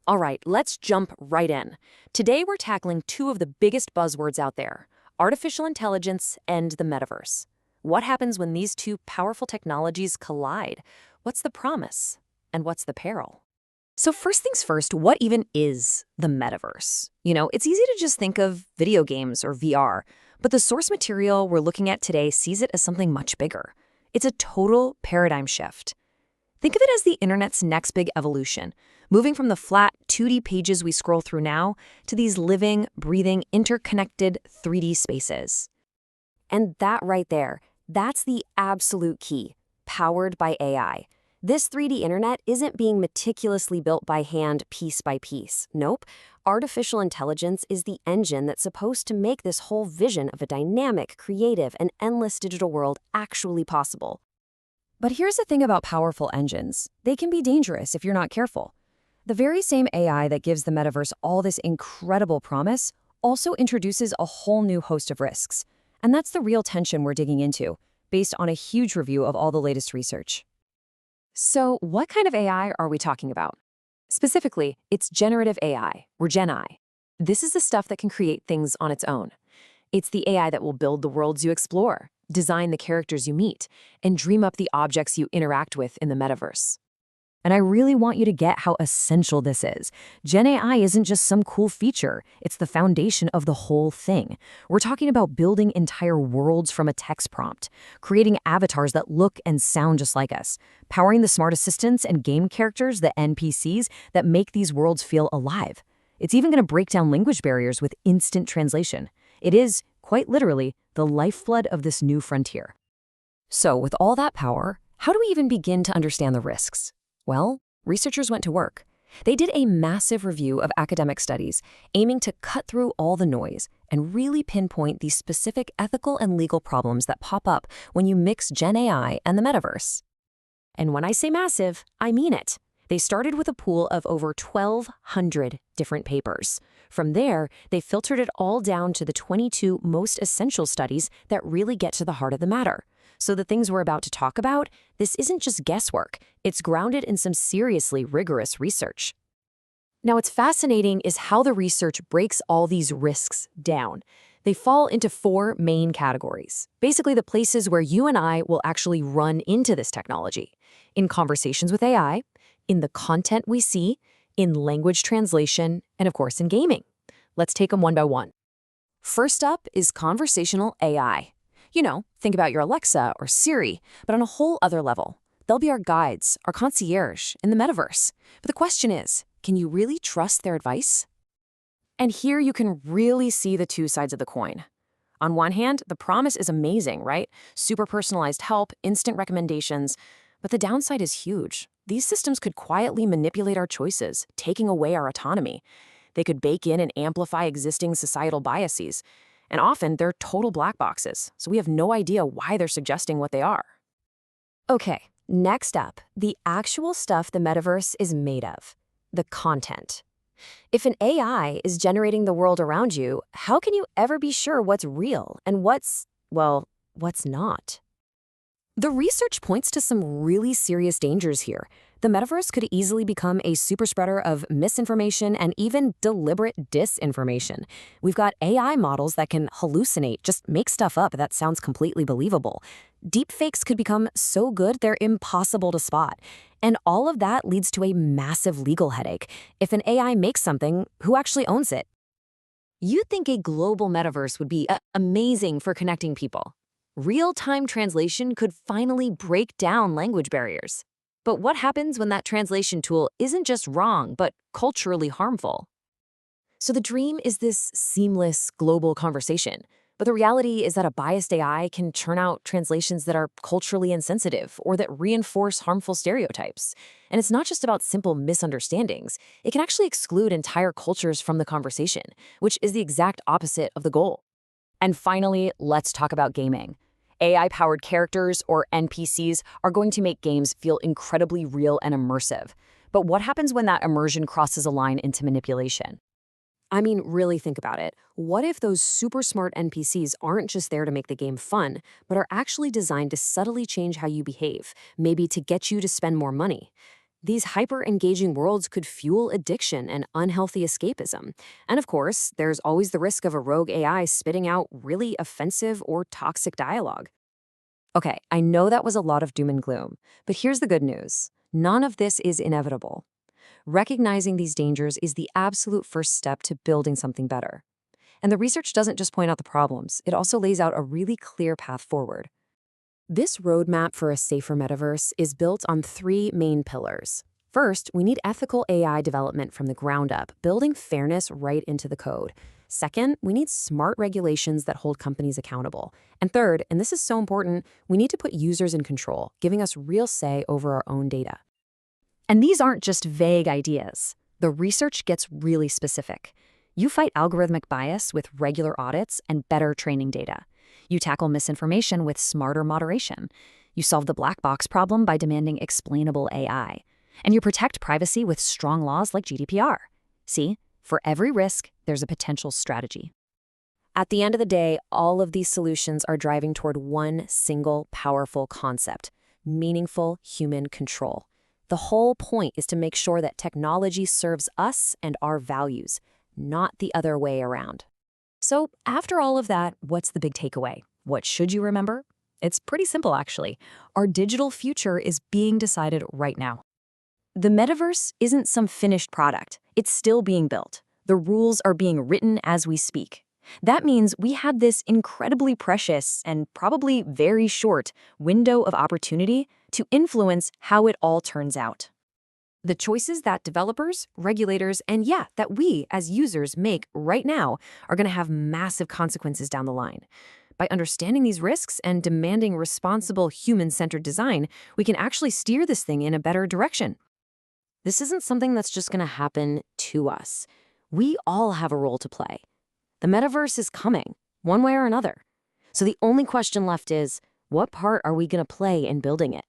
All right, let's jump right in. Today we're tackling two of the biggest buzzwords out there, artificial intelligence and the metaverse. What happens when these two powerful technologies collide? What's the promise? And what's the peril? So first things first, what even is the metaverse? It's easy to just think of video games or VR, but the source material we're looking at today sees it as something much bigger. It's a total paradigm shift. Think of it as the internet's next big evolution, moving from the flat 2D pages we scroll through now to these living, breathing, interconnected 3D spaces. And that right there, that's the absolute key, powered by AI. This 3D internet isn't being meticulously built by hand piece by piece. Nope. Artificial intelligence is the engine that's supposed to make this whole vision of a dynamic, creative, and endless digital world actually possible. But here's the thing about powerful engines. They can be dangerous if you're not careful. The very same AI that gives the metaverse all this incredible promise also introduces a whole new host of risks. And that's the real tension we're digging into, based on a huge review of all the latest research. So what kind of AI are we talking about? Specifically, it's generative AI, or Gen I. This is the stuff that can create things on its own. It's the AI that will build the worlds you explore, design the characters you meet, and dream up the objects you interact with in the metaverse. And I really want you to get how essential this is. Gen AI isn't just some cool feature, it's the foundation of the whole thing. We're talking about building entire worlds from a text prompt, creating avatars that look and sound just like us, powering the smart assistants and game characters, the NPCs, that make these worlds feel alive. It's even going to break down language barriers with instant translation. It is, quite literally, the lifeblood of this new frontier. So, with all that power, how do we even begin to understand the risks? Well, researchers went to work. They did a massive review of academic studies, aiming to cut through all the noise and really pinpoint these specific ethical and legal problems that pop up when you mix Gen AI and the metaverse. And when I say massive, I mean it. They started with a pool of over 1,200 different papers. From there, they filtered it all down to the 22 most essential studies that really get to the heart of the matter. So the things we're about to talk about, this isn't just guesswork. It's grounded in some seriously rigorous research. Now, what's fascinating is how the research breaks all these risks down. They fall into four main categories, basically the places where you and I will actually run into this technology: in conversations with AI, in the content we see, in language translation, and of course in gaming. Let's take them one by one. First up is conversational AI. Think about your Alexa or Siri, but on a whole other level. They'll be our guides, our concierge in the metaverse. But the question is, can you really trust their advice? And here you can really see the two sides of the coin. On one hand, the promise is amazing, right? Super personalized help, instant recommendations. But the downside is huge. These systems could quietly manipulate our choices, taking away our autonomy. They could bake in and amplify existing societal biases. And often, they're total black boxes, so we have no idea why they're suggesting what they are. Okay, next up, the actual stuff the metaverse is made of, the content. If an AI is generating the world around you, how can you ever be sure what's real and what's not? The research points to some really serious dangers here. The metaverse could easily become a superspreader of misinformation and even deliberate disinformation. We've got AI models that can hallucinate, just make stuff up that sounds completely believable. Deepfakes could become so good they're impossible to spot. And all of that leads to a massive legal headache. If an AI makes something, who actually owns it? You'd think a global metaverse would be amazing for connecting people. Real-time translation could finally break down language barriers. But what happens when that translation tool isn't just wrong, but culturally harmful? So the dream is this seamless global conversation. But the reality is that a biased AI can churn out translations that are culturally insensitive or that reinforce harmful stereotypes. And it's not just about simple misunderstandings. It can actually exclude entire cultures from the conversation, which is the exact opposite of the goal. And finally, let's talk about gaming. AI-powered characters, or NPCs, are going to make games feel incredibly real and immersive. But what happens when that immersion crosses a line into manipulation? I mean, really think about it. What if those super smart NPCs aren't just there to make the game fun, but are actually designed to subtly change how you behave, maybe to get you to spend more money? These hyper-engaging worlds could fuel addiction and unhealthy escapism. And of course, there's always the risk of a rogue AI spitting out really offensive or toxic dialogue. Okay, I know that was a lot of doom and gloom, but here's the good news. None of this is inevitable. Recognizing these dangers is the absolute first step to building something better. And the research doesn't just point out the problems, it also lays out a really clear path forward. This roadmap for a safer metaverse is built on three main pillars. First, we need ethical AI development from the ground up, building fairness right into the code. Second, we need smart regulations that hold companies accountable. And third, and this is so important, we need to put users in control, giving us real say over our own data. And these aren't just vague ideas. The research gets really specific. You fight algorithmic bias with regular audits and better training data. You tackle misinformation with smarter moderation. You solve the black box problem by demanding explainable AI. And you protect privacy with strong laws like GDPR. See, for every risk, there's a potential strategy. At the end of the day, all of these solutions are driving toward one single powerful concept: meaningful human control. The whole point is to make sure that technology serves us and our values, not the other way around. So, after all of that, what's the big takeaway? What should you remember? It's pretty simple, actually. Our digital future is being decided right now. The metaverse isn't some finished product. It's still being built. The rules are being written as we speak. That means we have this incredibly precious and probably very short window of opportunity to influence how it all turns out. The choices that developers, regulators, and that we as users make right now are going to have massive consequences down the line. By understanding these risks and demanding responsible human-centered design, we can actually steer this thing in a better direction. This isn't something that's just going to happen to us. We all have a role to play. The metaverse is coming, one way or another. So the only question left is, what part are we going to play in building it?